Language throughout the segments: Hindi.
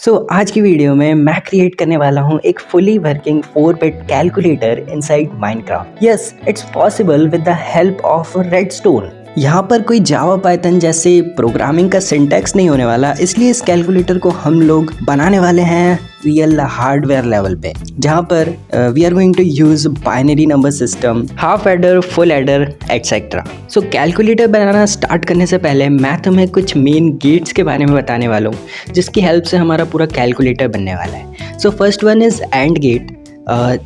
आज की वीडियो में मैं क्रिएट करने वाला हूँ एक फुली वर्किंग 4-बिट calculator inside Minecraft. Yes, it's possible with the help of redstone. यहाँ पर कोई जावा पाइथन जैसे प्रोग्रामिंग का सिंटैक्स नहीं होने वाला, इसलिए इस कैलकुलेटर को हम लोग बनाने वाले हैं रियल हार्डवेयर लेवल पे, जहाँ पर we are going to use binary number system, half adder, full adder etcetera. So calculator बनाना स्टार्ट करने से पहले मैं तुम्हें कुछ मेन गेट्स के बारे में बताने वाला हूँ, जिसकी हेल्प से हमारा पूरा कैलकुलेटर बनने वाला है। So first one is AND gate,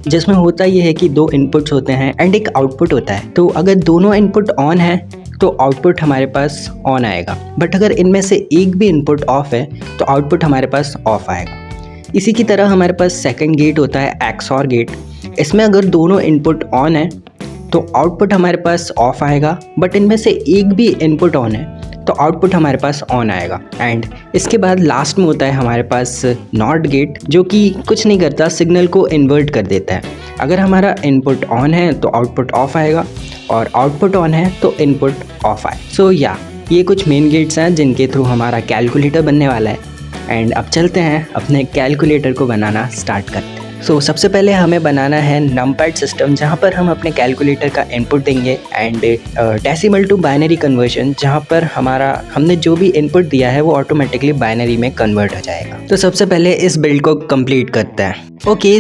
जिसमें होता ये है कि दो इनपुट्स होते हैं एंड एक आउटपुट होता है। तो अगर दोनों इनपुट ऑन है तो आउटपुट हमारे पास ऑन आएगा, बट अगर इनमें से एक भी इनपुट ऑफ है तो आउटपुट हमारे पास ऑफ आएगा। इसी की तरह हमारे पास सेकंड गेट होता है एक्सऑर गेट। इसमें अगर दोनों इनपुट ऑन है तो आउटपुट हमारे पास ऑफ आएगा, बट इनमें से एक भी इनपुट ऑन है तो आउटपुट हमारे पास ऑन आएगा। एंड इसके बाद लास्ट में होता है हमारे पास नॉट गेट, जो कि कुछ नहीं करता, सिग्नल को इन्वर्ट कर देता है। अगर हमारा इनपुट ऑन है तो आउटपुट ऑफ आएगा और आउटपुट ऑन है तो इनपुट ऑफ आए। ये कुछ मेन गेट्स हैं जिनके थ्रू हमारा कैलकुलेटर बनने वाला है। एंड अब चलते हैं अपने कैलकुलेटर को बनाना स्टार्ट करते हैं। सबसे पहले हमें बनाना है नमपैड सिस्टम, जहाँ पर हम अपने कैलकुलेटर का इनपुट देंगे, and decimal to binary conversion, जहाँ पर हमने जो भी इनपुट दिया है वो ऑटोमेटिकली बाइनरी में कन्वर्ट हो जाएगा। तो सबसे पहले इस बिल्ड को कंप्लीट करते हैं।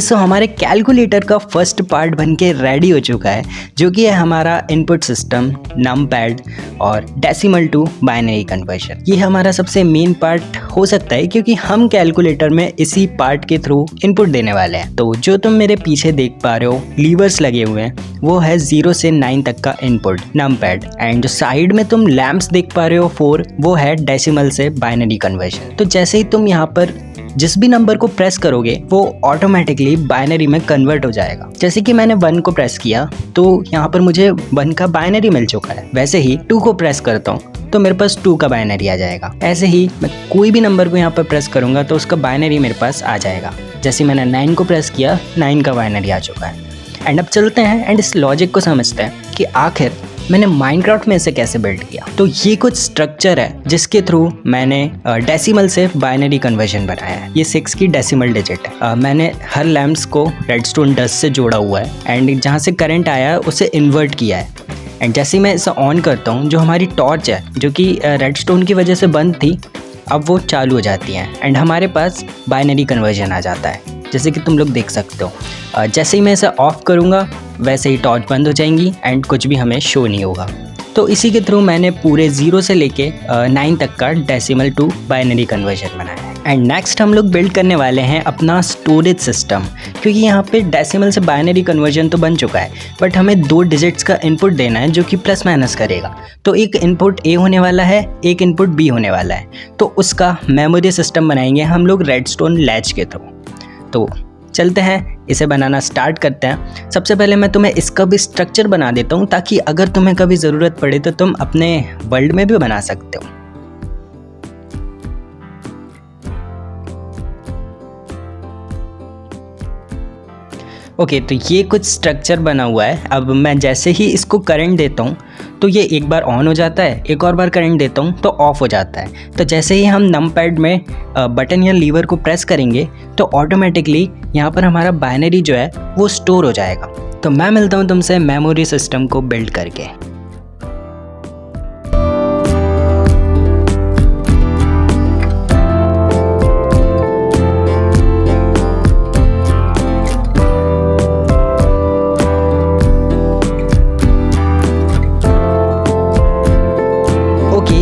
सो हमारे कैलकुलेटर का फर्स्ट पार्ट बनके रेडी हो चुका है, जो कि है हमारा इनपुट सिस्टम, नमपैड और डेसिमल टू बाइनरी कन्वर्जन। ये हमारा सबसे मेन पार्ट हो सकता है, क्योंकि हम कैलकुलेटर में इसी पार्ट के थ्रू इनपुट देने वाले हैं। तो जो तुम मेरे पीछे देख पा रहे हो लीवर्स लगे हुए हैं, वो है 0 से 9 तक का इनपुट नमपैड, एंड जो साइड में तुम लैंप्स देख पा रहे हो 4, वो है डेसिमल से बाइनरी कन्वर्जन। तो जैसे ही तुम यहाँ पर जिस भी नंबर को प्रेस करोगे वो ऑटोमेटिकली बाइनरी में कन्वर्ट हो जाएगा। जैसे कि मैंने 1 को प्रेस किया तो यहाँ पर मुझे 1 का बाइनरी मिल चुका है। वैसे ही 2 को प्रेस करता हूँ तो मेरे पास 2 का बाइनरी आ जाएगा। ऐसे ही मैं कोई भी नंबर को यहाँ पर प्रेस करूँगा तो उसका बाइनरी मेरे पास आ जाएगा। जैसे मैंने 9 को प्रेस किया, 9 का बाइनरी आ चुका है। एंड अब चलते हैं एंड इस लॉजिक को समझते हैं कि आखिर मैंने माइनक्राफ्ट में इसे कैसे बिल्ड किया। तो ये कुछ स्ट्रक्चर है जिसके थ्रू मैंने डेसिमल से बाइनरी कन्वर्जन बनाया है। ये 6 की डेसिमल डिजिट है। मैंने हर लैंप्स को रेडस्टोन डस्ट से जोड़ा हुआ है, एंड जहाँ से करंट आया उसे इन्वर्ट किया है। एंड जैसे मैं इसे ऑन करता हूँ, जो हमारी टॉर्च है, जो कि रेडस्टोन की वजह से बंद थी, अब वो चालू हो जाती है एंड हमारे पास बाइनरी कन्वर्जन आ जाता है, जैसे कि तुम लोग देख सकते हो। जैसे ही मैं इसे ऑफ करूँगा वैसे ही टॉर्च बंद हो जाएंगी एंड कुछ भी हमें शो नहीं होगा। तो इसी के थ्रू मैंने पूरे 0 से लेके 9 तक का डेसिमल टू बाइनरी कन्वर्जन बनाया है। एंड नेक्स्ट हम लोग बिल्ड करने वाले हैं अपना स्टोरेज सिस्टम, क्योंकि यहाँ पे डेसिमल से बाइनरी कन्वर्जन तो बन चुका है, बट हमें 2 डिजिट्स का इनपुट देना है जो कि प्लस माइनस करेगा। तो एक इनपुट A होने वाला है, एक इनपुट B होने वाला है। तो उसका मेमोरी सिस्टम बनाएंगे हम लोग रेडस्टोन लैच के थ्रू। तो चलते हैं, इसे बनाना स्टार्ट करते हैं। सबसे पहले मैं तुम्हें इसका भी स्ट्रक्चर बना देता हूँ, ताकि अगर तुम्हें कभी ज़रूरत पड़े तो तुम अपने वर्ल्ड में भी बना सकते हो। तो ये कुछ स्ट्रक्चर बना हुआ है। अब मैं जैसे ही इसको करंट देता हूँ तो ये एक बार ऑन हो जाता है, एक और बार करंट देता हूँ तो ऑफ हो जाता है। तो जैसे ही हम नमपैड में बटन या लीवर को प्रेस करेंगे तो ऑटोमेटिकली यहाँ पर हमारा बाइनरी जो है वो स्टोर हो जाएगा। तो मैं मिलता हूँ तुमसे मेमोरी सिस्टम को बिल्ड करके।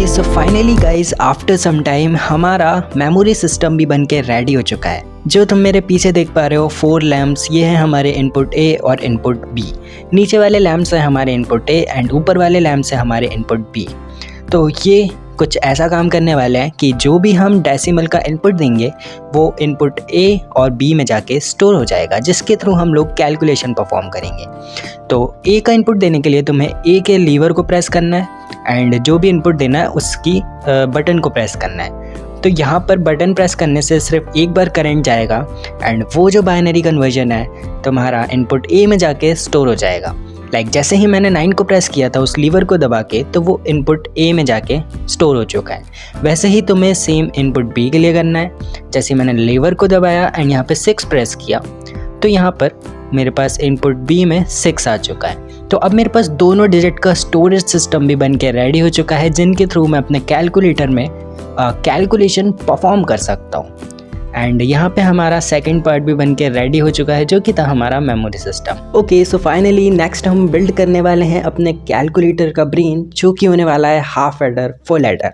So finally guys, after some time हमारा मेमोरी सिस्टम भी बनके रेडी हो चुका है। जो तुम मेरे पीछे देख पा रहे हो 4 लैंप्स, ये है हमारे इनपुट A और इनपुट B। नीचे वाले लैंप्स हैं हमारे इनपुट A एंड ऊपर वाले लैंप्स हैं हमारे इनपुट B। तो ये कुछ ऐसा काम करने वाले हैं कि जो भी हम डेसिमल का इनपुट देंगे वो इनपुट A और B में जाके स्टोर हो जाएगा, जिसके थ्रू हम लोग कैलकुलेशन परफॉर्म करेंगे। तो A का इनपुट देने के लिए तुम्हें A के लीवर को प्रेस करना है एंड जो भी इनपुट देना है उसकी बटन को प्रेस करना है। तो यहाँ पर बटन प्रेस करने से सिर्फ एक बार करंट जाएगा एंड वो जो बाइनरी कन्वर्जन है तुम्हारा इनपुट A में जाके स्टोर हो जाएगा। लाइक जैसे ही मैंने 9 को प्रेस किया था उस लीवर को दबा के, तो वो इनपुट ए में जाके स्टोर हो चुका है। वैसे ही तुम्हें सेम इनपुट बी के लिए करना है। जैसे मैंने लीवर को दबाया एंड यहाँ पे 6 प्रेस किया, तो यहाँ पर मेरे पास इनपुट बी में 6 आ चुका है। तो अब मेरे पास दोनों डिजिट का स्टोरेज सिस्टम भी बन के रेडी हो चुका है, जिनके थ्रू मैं अपने कैलकुलेटर में कैलकुलेशन परफॉर्म कर सकता हूँ। एंड यहाँ पे हमारा सेकंड पार्ट भी बन के रेडी हो चुका है, जो कि था हमारा memory system. Okay, so finally next हम बिल्ड करने वाले हैं अपने कैलकुलेटर का ब्रेन, जो कि होने वाला है हाफ एडर फुल एडर।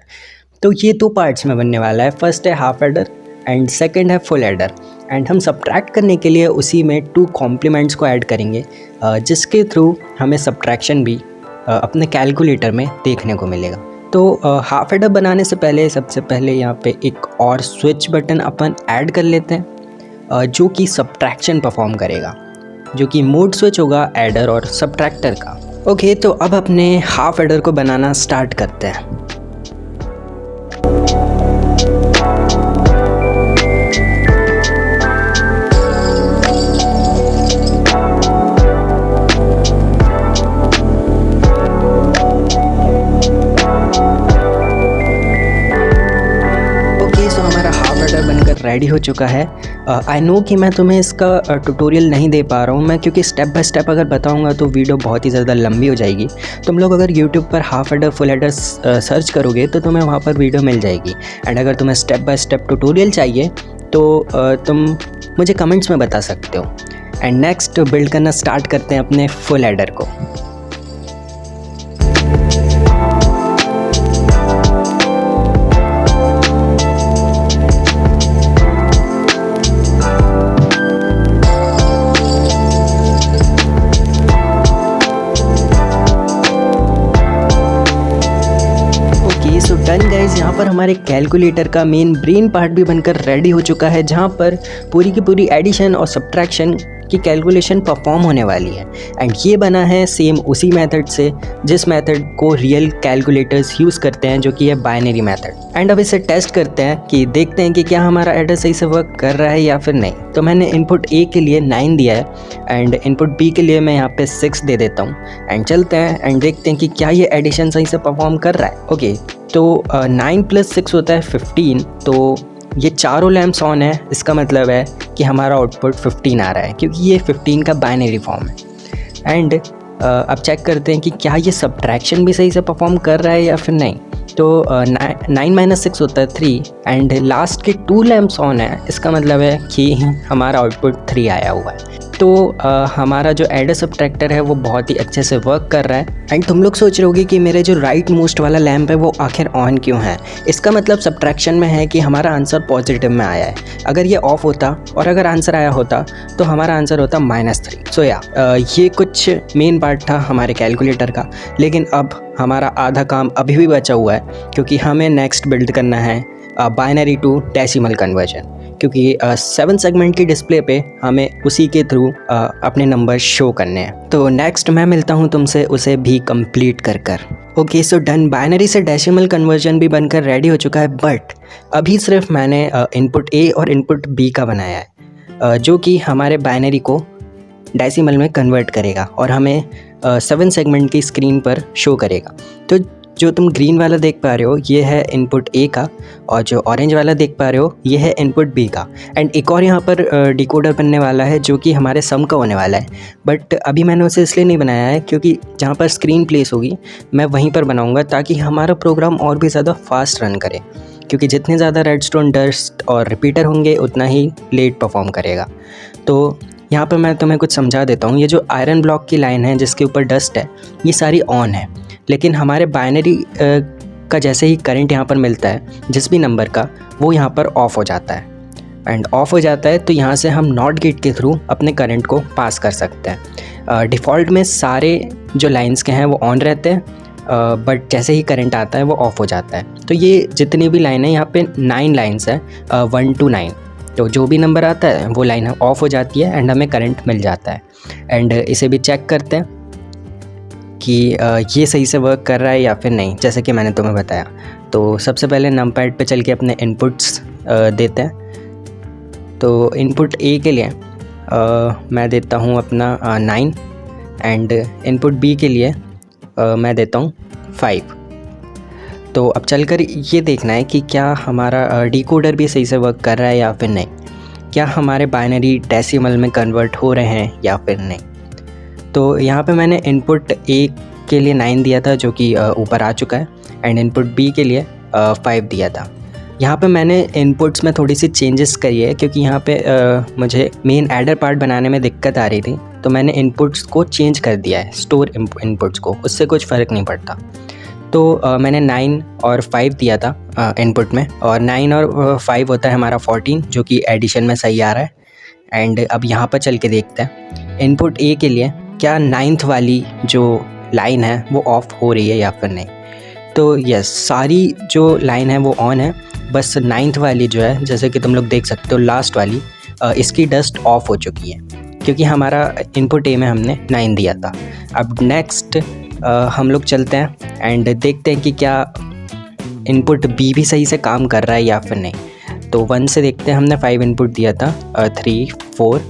तो ये 2 पार्ट्स में बनने वाला है। फर्स्ट है हाफ एडर एंड सेकंड है फुल एडर। एंड हम सब्ट्रैक्ट करने के लिए उसी में 2 कॉम्प्लीमेंट्स को ऐड करेंगे, जिसके थ्रू हमें सब्ट्रैक्शन भी अपने कैलकुलेटर में देखने को मिलेगा। तो हाफ एडर बनाने से पहले सबसे पहले यहाँ पे एक और स्विच बटन अपन ऐड कर लेते हैं, जो कि सब्ट्रैक्शन परफॉर्म करेगा, जो कि मोड स्विच होगा एडर और सब्ट्रैक्टर का। ओके, तो अब अपने हाफ एडर को बनाना स्टार्ट करते हैं। रेडी हो चुका है। आई नो कि मैं तुम्हें इसका ट्यूटोरियल नहीं दे पा रहा हूँ मैं, क्योंकि स्टेप बाय स्टेप अगर बताऊँगा तो वीडियो बहुत ही ज़्यादा लंबी हो जाएगी। तुम लोग अगर यूट्यूब पर half adder full adder search करोगे तो तुम्हें वहाँ पर वीडियो मिल जाएगी। एंड अगर तुम्हें स्टेप बाय स्टेप ट्यूटोरियल चाहिए तो तुम मुझे कमेंट्स में बता सकते हो। एंड नेक्स्ट बिल्ड करना स्टार्ट करते हैं अपने फुल एडर को। डन गाइज, यहाँ पर हमारे कैलकुलेटर का मेन ब्रेन पार्ट भी बनकर रेडी हो चुका है, जहाँ पर पूरी की पूरी एडिशन और सब्ट्रैक्शन की कैलकुलेशन परफॉर्म होने वाली है। एंड ये बना है सेम उसी मेथड से जिस मेथड को रियल कैलकुलेटर्स यूज़ करते हैं, जो कि है बाइनरी मेथड। एंड अब इसे टेस्ट करते हैं कि देखते हैं कि क्या हमारा एडर सही से वर्क कर रहा है या फिर नहीं। तो मैंने इनपुट ए के लिए 9 दिया है एंड इनपुट बी के लिए मैं यहाँ पे 6 दे देता हूँ। एंड चलते हैं एंड देखते हैं कि क्या ये एडिशन सही से परफॉर्म कर रहा है। ओके, तो 9 + 6 होता है 15। तो ये चारों लैम्प्स ऑन है, इसका मतलब है कि हमारा आउटपुट 15 आ रहा है, क्योंकि ये 15 का बाइनरी फॉर्म है। एंड अब चेक करते हैं कि क्या ये सब्ट्रैक्शन भी सही से परफॉर्म कर रहा है या फिर नहीं। तो 9 - 6 होता है 3 एंड लास्ट के 2 लैम्प्स ऑन है, इसका मतलब है कि हमारा आउटपुट 3 आया हुआ है। तो हमारा जो एडर सब्ट्रैक्टर है वो बहुत ही अच्छे से वर्क कर रहा है। एंड तुम लोग सोच रहे होगे कि मेरे जो राइट मोस्ट वाला लैम्प है वो आखिर ऑन क्यों है। इसका मतलब सब्ट्रैक्शन में है कि हमारा आंसर पॉजिटिव में आया है। अगर ये ऑफ होता और अगर आंसर आया होता तो हमारा आंसर होता -3। सो ये कुछ मेन पार्ट था हमारे कैलकुलेटर का। लेकिन अब हमारा आधा काम अभी भी बचा हुआ है, क्योंकि हमें नेक्स्ट बिल्ड करना है बाइनरी टू डेसिमल कन्वर्जन, क्योंकि 7 सेगमेंट की डिस्प्ले पे हमें उसी के थ्रू अपने नंबर शो करने हैं। तो नेक्स्ट मैं मिलता हूँ तुमसे उसे भी कंप्लीट कर। ओके, सो डन, बाइनरी से डेसिमल कन्वर्जन भी बनकर रेडी हो चुका है। बट अभी सिर्फ मैंने इनपुट ए और इनपुट बी का बनाया है, जो कि हमारे बाइनरी को डेसिमल में कन्वर्ट करेगा और हमें 7 सेगमेंट की स्क्रीन पर शो करेगा। तो जो तुम ग्रीन वाला देख पा रहे हो ये है इनपुट ए का, और जो ऑरेंज वाला देख पा रहे हो ये है इनपुट बी का। एंड एक और यहाँ पर डिकोडर बनने वाला है, जो कि हमारे सम का होने वाला है। बट अभी मैंने उसे इसलिए नहीं बनाया है क्योंकि जहाँ पर स्क्रीन प्लेस होगी मैं वहीं पर बनाऊँगा, ताकि हमारा प्रोग्राम और भी ज़्यादा फास्ट रन करे, क्योंकि जितने ज़्यादा रेडस्टोन, डस्ट और रिपीटर होंगे उतना ही लेट परफॉर्म करेगा। तो यहाँ पर मैं तुम्हें कुछ समझा देता हूँ। ये जो आयरन ब्लॉक की लाइन है जिसके ऊपर डस्ट है, ये सारी ऑन है, लेकिन हमारे बाइनरी का जैसे ही करंट यहाँ पर मिलता है जिस भी नंबर का, वो यहाँ पर ऑफ़ हो जाता है। एंड ऑफ़ हो जाता है तो यहाँ से हम नॉट गेट के थ्रू अपने करंट को पास कर सकते हैं। डिफ़ॉल्ट में सारे जो लाइंस के हैं वो ऑन रहते हैं, बट जैसे ही करंट आता है वो ऑफ़ हो जाता है। तो ये जितनी भी लाइन है, यहाँ पे 9 लाइन्स है, 1 to 9। तो जो भी नंबर आता है वो लाइन ऑफ़ हो जाती है एंड हमें करंट मिल जाता है। एंड इसे भी चेक करते हैं कि ये सही से वर्क कर रहा है या फिर नहीं, जैसे कि मैंने तुम्हें बताया। तो सबसे पहले नमपैड पे चल के अपने इनपुट्स देते हैं। तो इनपुट ए के लिए मैं देता हूँ अपना 9 एंड इनपुट बी के लिए मैं देता हूँ 5। तो अब चलकर ये देखना है कि क्या हमारा डिकोडर भी सही से वर्क कर रहा है या फिर नहीं, क्या हमारे बाइनरी डेसिमल में कन्वर्ट हो रहे हैं या फिर नहीं। तो यहाँ पे मैंने इनपुट ए के लिए 9 दिया था जो कि ऊपर आ चुका है, एंड इनपुट बी के लिए 5 दिया था। यहाँ पे मैंने इनपुट्स में थोड़ी सी चेंजेस करी है क्योंकि यहाँ पे मुझे मेन एडर पार्ट बनाने में दिक्कत आ रही थी, तो मैंने इनपुट्स को चेंज कर दिया है, स्टोर इनपुट्स को, उससे कुछ फ़र्क नहीं पड़ता। तो मैंने 9 और 5 दिया था इनपुट में, और 9 और 5 होता है हमारा 14 जो कि एडिशन में सही आ रहा है। एंड अब यहाँ पर चल के देखते हैं इनपुट ए के लिए क्या 9th वाली जो लाइन है वो ऑफ हो रही है या फिर नहीं। तो यस, सारी जो लाइन है वो ऑन है, बस 9th वाली जो है, जैसे कि तुम लोग देख सकते हो लास्ट वाली, इसकी डस्ट ऑफ हो चुकी है क्योंकि हमारा इनपुट ए में हमने 9 दिया था। अब नेक्स्ट हम लोग चलते हैं एंड देखते हैं कि क्या इनपुट बी भी सही से काम कर रहा है या फिर नहीं। तो 1 से देखते हैं, हमने 5 इनपुट दिया था, 3, 4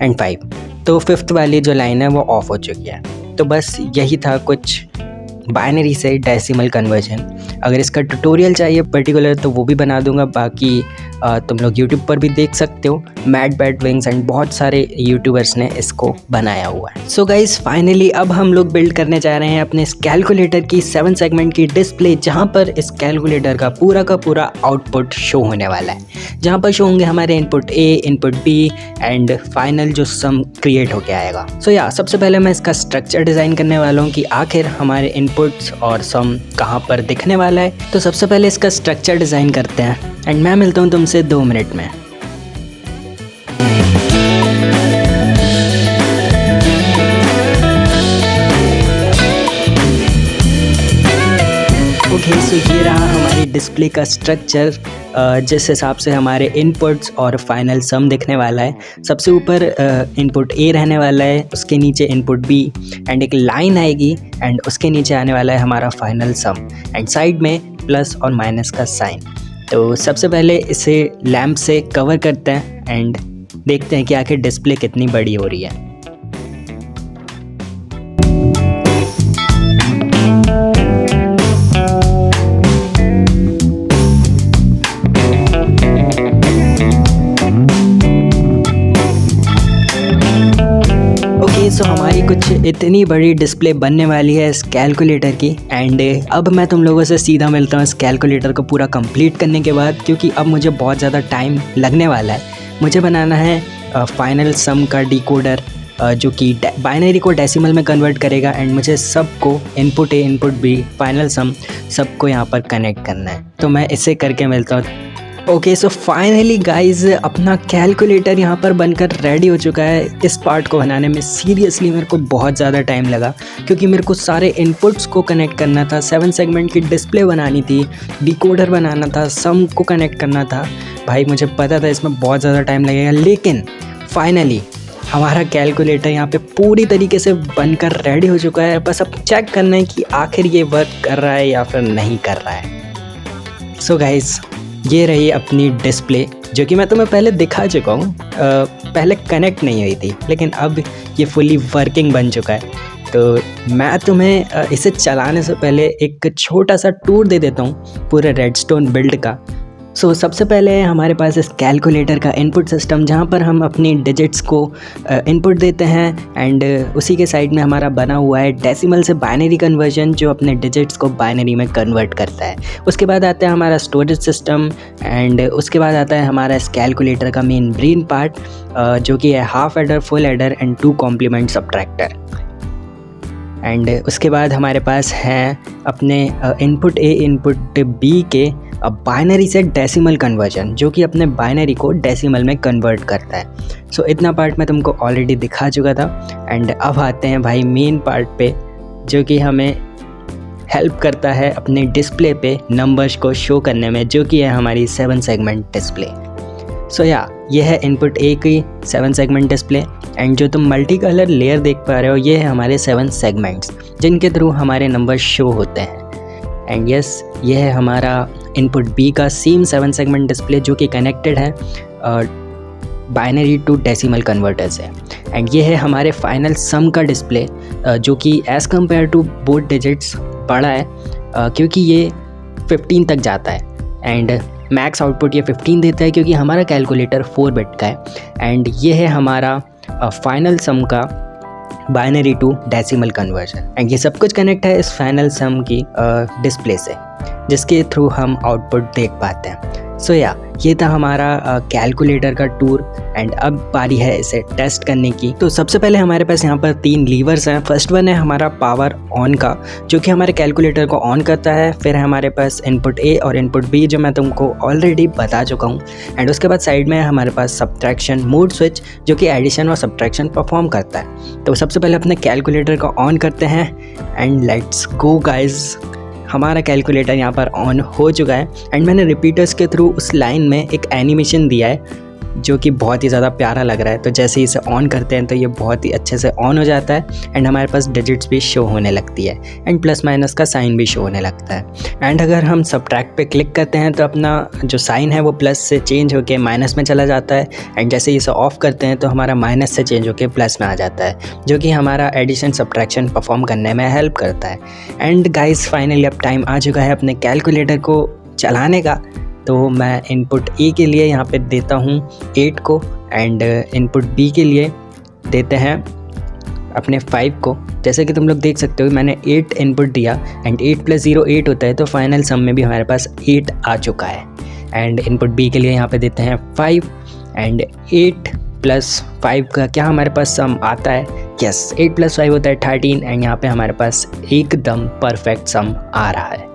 एंड 5। तो 5th वाली जो लाइन है वो ऑफ हो चुकी है। तो बस यही था कुछ बाइनरी से डेसिमल कन्वर्जन। अगर इसका ट्यूटोरियल चाहिए पर्टिकुलर तो वो भी बना दूंगा, बाकी तुम लोग यूट्यूब पर भी देख सकते हो, मैड बैट विंग्स एंड बहुत सारे यूट्यूबर्स ने इसको बनाया हुआ है। सो गाइज फाइनली अब हम लोग बिल्ड करने जा रहे हैं अपने इस कैलकुलेटर की 7 सेगमेंट की डिस्प्ले, जहाँ पर इस कैलकुलेटर का पूरा आउटपुट शो होने वाला है, जहाँ पर शो होंगे हमारे input A, input B and final जो सम क्रिएट होके आएगा। सो या सबसे पहले मैं इसका स्ट्रक्चर डिज़ाइन करने वाला हूँ कि आखिर हमारे इनपुट्स और सम कहाँ पर दिखने वाला है। तो सबसे पहले इसका स्ट्रक्चर डिज़ाइन करते हैं एंड मैं मिलता हूँ तुमसे 2 मिनट में। ओके, सो ये रहा हमारी डिस्प्ले का स्ट्रक्चर, जिस हिसाब से हमारे इनपुट्स और फाइनल सम दिखने वाला है। सबसे ऊपर इनपुट ए रहने वाला है, उसके नीचे इनपुट बी एंड एक लाइन आएगी एंड उसके नीचे आने वाला है हमारा फाइनल सम एंड साइड में प्लस और माइनस का साइन। तो सबसे पहले इसे लैंप से कवर करते हैं एंड देखते हैं कि आखिर डिस्प्ले कितनी बड़ी हो रही है। सो हमारी कुछ इतनी बड़ी डिस्प्ले बनने वाली है इस कैलकुलेटर की। एंड अब मैं तुम लोगों से सीधा मिलता हूँ इस कैलकुलेटर को पूरा कंप्लीट करने के बाद, क्योंकि अब मुझे बहुत ज़्यादा टाइम लगने वाला है। मुझे बनाना है फाइनल सम का डिकोडर जो कि बाइनरी को डेसिमल में कन्वर्ट करेगा एंड मुझे सबको input A, input B, final sum सबको यहाँ पर कनेक्ट करना है। तो मैं इसे करके मिलता हूँ। ओके, सो फाइनली गाइज अपना कैलकुलेटर यहाँ पर बनकर रेडी हो चुका है। इस पार्ट को बनाने में सीरियसली मेरे को बहुत ज़्यादा टाइम लगा क्योंकि मेरे को सारे इनपुट्स को कनेक्ट करना था, 7 सेगमेंट की डिस्प्ले बनानी थी, डिकोडर बनाना था, सम को कनेक्ट करना था। भाई मुझे पता था इसमें बहुत ज़्यादा टाइम लगेगा, लेकिन फाइनली हमारा कैलकुलेटर यहाँ पे पूरी तरीके से बनकर रेडी हो चुका है। बस अब चेक करना है कि आखिर ये वर्क कर रहा है या फिर नहीं कर रहा है। सो गाइज ये रही अपनी डिस्प्ले जो कि मैं तुम्हें पहले दिखा चुका हूँ। पहले कनेक्ट नहीं हुई थी लेकिन अब ये फुली वर्किंग बन चुका है। तो मैं तुम्हें इसे चलाने से पहले एक छोटा सा टूर दे देता हूँ पूरे रेडस्टोन बिल्ड का। सो सबसे पहले हमारे पास इस कैलकुलेटर का इनपुट सिस्टम, जहाँ पर हम अपनी डिजिट्स को इनपुट देते हैं एंड उसी के साइड में हमारा बना हुआ है डेसिमल से बाइनरी कन्वर्जन जो अपने डिजिट्स को बाइनरी में कन्वर्ट करता है। उसके बाद आता है हमारा स्टोरेज सिस्टम एंड उसके बाद आता है हमारा इस कैलकुलेटर का मेन ब्रेन पार्ट जो कि है half adder, full adder and 2 complement subtractor. And उसके बाद हमारे पास हैं अपने इनपुट ए, इनपुट बी के बाइनरी से डेसिमल कन्वर्जन जो कि अपने बाइनरी को डेसिमल में कन्वर्ट करता है। सो इतना पार्ट मैं तुमको ऑलरेडी दिखा चुका था एंड अब आते हैं भाई मेन पार्ट पे जो कि हमें हेल्प करता है अपने डिस्प्ले पे नंबर्स को शो करने में, जो कि है हमारी 7 सेगमेंट डिस्प्ले। सो या ये है इनपुट ए की 7 सेगमेंट डिस्प्ले एंड जो तुम मल्टी कलर लेयर देख पा रहे हो ये है हमारे 7 सेगमेंट्स जिनके थ्रू हमारे नंबर शो होते हैं। एंड यस, ये है हमारा इनपुट बी का सेम 7 सेगमेंट डिस्प्ले जो कि कनेक्टेड है बाइनरी टू डेसिमल कन्वर्टर से। एंड ये है हमारे फाइनल सम का डिस्प्ले, जो कि as compare to both digits बड़ा है, क्योंकि ये 15 तक जाता है। एंड मैक्स आउटपुट ये 15 देता है क्योंकि हमारा कैलकुलेटर 4 बिट का है। एंड ये है हमारा फाइनल सम का binary to decimal conversion. And ये सब कुछ कनेक्ट है इस फाइनल सम की डिस्प्ले से, जिसके थ्रू हम आउटपुट देख पाते हैं। सो ये था हमारा कैलकुलेटर का टूर। एंड अब बारी है इसे टेस्ट करने की। तो सबसे पहले हमारे पास यहाँ पर 3 लीवर्स हैं। फर्स्ट वन है हमारा पावर ऑन का, जो कि हमारे कैलकुलेटर को ऑन करता है। फिर है हमारे पास इनपुट ए और इनपुट बी, जो मैं तुमको ऑलरेडी बता चुका हूँ। एंड उसके बाद साइड में है हमारे पास सब्ट्रैक्शन मोड स्विच, जो कि एडिशन और सब्ट्रैक्शन परफॉर्म करता है। तो सबसे पहले अपने कैलकुलेटर को ऑन करते हैं एंड लेट्स गो गाइज। हमारा कैलकुलेटर यहाँ पर ऑन हो चुका है। एंड मैंने रिपीटर्स के थ्रू उस लाइन में एक एनिमेशन दिया है, जो कि बहुत ही ज़्यादा प्यारा लग रहा है। तो जैसे ही इसे ऑन करते हैं तो ये बहुत ही अच्छे से ऑन हो जाता है। एंड हमारे पास डिजिट्स भी शो होने लगती है एंड प्लस माइनस का साइन भी शो होने लगता है। एंड अगर हम सब्ट्रैक्ट पे क्लिक करते हैं तो अपना जो साइन है वो प्लस से चेंज होकर माइनस में चला जाता है। एंड जैसे ही इसे ऑफ करते हैं तो हमारा माइनस से चेंज होकर प्लस में आ जाता है, जो कि हमारा एडिशन सब्ट्रैक्शन परफॉर्म करने में हेल्प करता है। एंड गाइस फाइनली अब टाइम आ चुका है अपने कैलकुलेटर को चलाने का। तो मैं इनपुट ए के लिए यहाँ पे देता हूँ 8 को, एंड इनपुट बी के लिए देते हैं अपने 5 को। जैसे कि तुम लोग देख सकते हो मैंने 8 इनपुट दिया एंड 8 + 0 8 होता है। तो फाइनल सम में भी हमारे पास 8 आ चुका है। एंड इनपुट बी के लिए यहाँ पे देते हैं 5, एंड 8 + 5 का क्या हमारे पास सम आता है? यस, 8 + 5 होता है 13। एंड यहाँ पे हमारे पास एकदम परफेक्ट सम आ रहा है।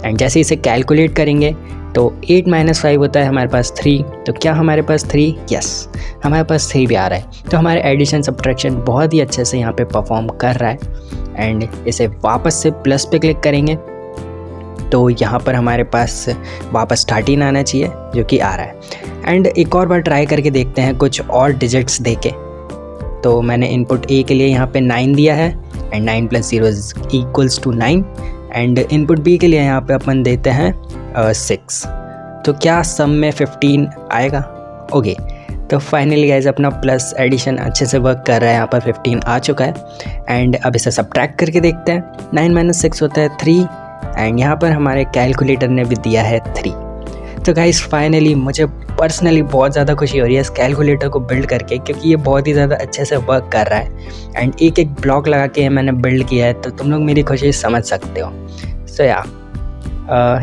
एंड जैसे इसे कैलकुलेट करेंगे तो 8 - 5 होता है हमारे पास 3। तो क्या हमारे पास 3? यस, हमारे पास 3 भी आ रहा है। तो हमारे एडिशन सब्ट्रैक्शन बहुत ही अच्छे से यहाँ पे परफॉर्म कर रहा है। एंड इसे वापस से प्लस पे क्लिक करेंगे तो यहाँ पर हमारे पास वापस 13 आना चाहिए, जो कि आ रहा है। एंड एक और बार ट्राई करके देखते हैं कुछ और डिजिट्स देके। तो मैंने इनपुट ए के लिए यहाँ पे 9 दिया है एंड 9 + 0 = 9। एंड इनपुट बी के लिए यहाँ पे अपन देते हैं 6। तो क्या सम में 15 आएगा? ओके, तो फाइनली गाइस अपना प्लस एडिशन अच्छे से वर्क कर रहा है। यहाँ पर 15 आ चुका है। एंड अब इसे सब्ट्रैक्ट करके देखते हैं। 9 - 6 होता है 3। एंड यहाँ पर हमारे कैलकुलेटर ने भी दिया है 3। तो गाइस फाइनली मुझे पर्सनली बहुत ज़्यादा खुशी हो रही है इस कैलकुलेटर को बिल्ड करके, क्योंकि ये बहुत ही ज़्यादा अच्छे से वर्क कर रहा है। एंड एक एक ब्लॉक लगा के मैंने बिल्ड किया है, तो तुम लोग मेरी खुशी समझ सकते हो। सो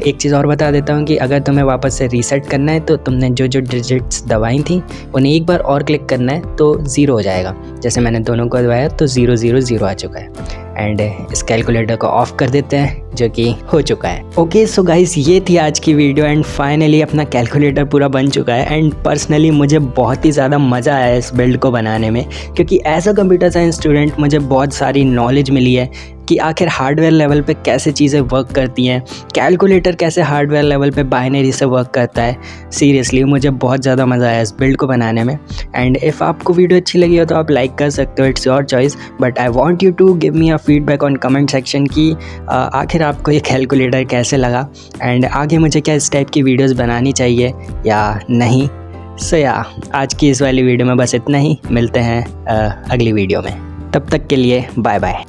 एक चीज़ और बता देता हूँ कि अगर तुम्हें वापस से रीसेट करना है तो तुमने जो जो डिजिट्स दबाई थी उन्हें एक बार और क्लिक करना है तो 0 हो जाएगा। जैसे मैंने दोनों को दबाया तो 0 0 0 आ चुका है। एंड इस कैलकुलेटर को ऑफ कर देते हैं, जो कि हो चुका है। ओके सो गाइस ये थी आज की वीडियो। एंड फाइनली अपना कैलकुलेटर पूरा बन चुका है। एंड पर्सनली मुझे बहुत ही ज़्यादा मज़ा आया इस बिल्ड को बनाने में, क्योंकि as a computer science student मुझे बहुत सारी नॉलेज मिली है कि आखिर हार्डवेयर लेवल पे कैसे चीज़ें वर्क करती हैं, कैलकुलेटर कैसे हार्डवेयर लेवल पे बाइनरी से वर्क करता है। सीरियसली मुझे बहुत ज़्यादा मज़ा आया इस बिल्ड को बनाने में। एंड इफ़ आपको वीडियो अच्छी लगी हो तो आप लाइक कर सकते हो, it's your choice. But I want you to give me a feedback on comment section कि आखिर आपको ये कैलकुलेटर कैसे लगा एंड आगे मुझे क्या इस टाइप की वीडियोज़ बनानी चाहिए या नहीं। सो आज की इस वाली वीडियो में बस इतना ही। मिलते हैं अगली वीडियो में, तब तक के लिए बाय बाय।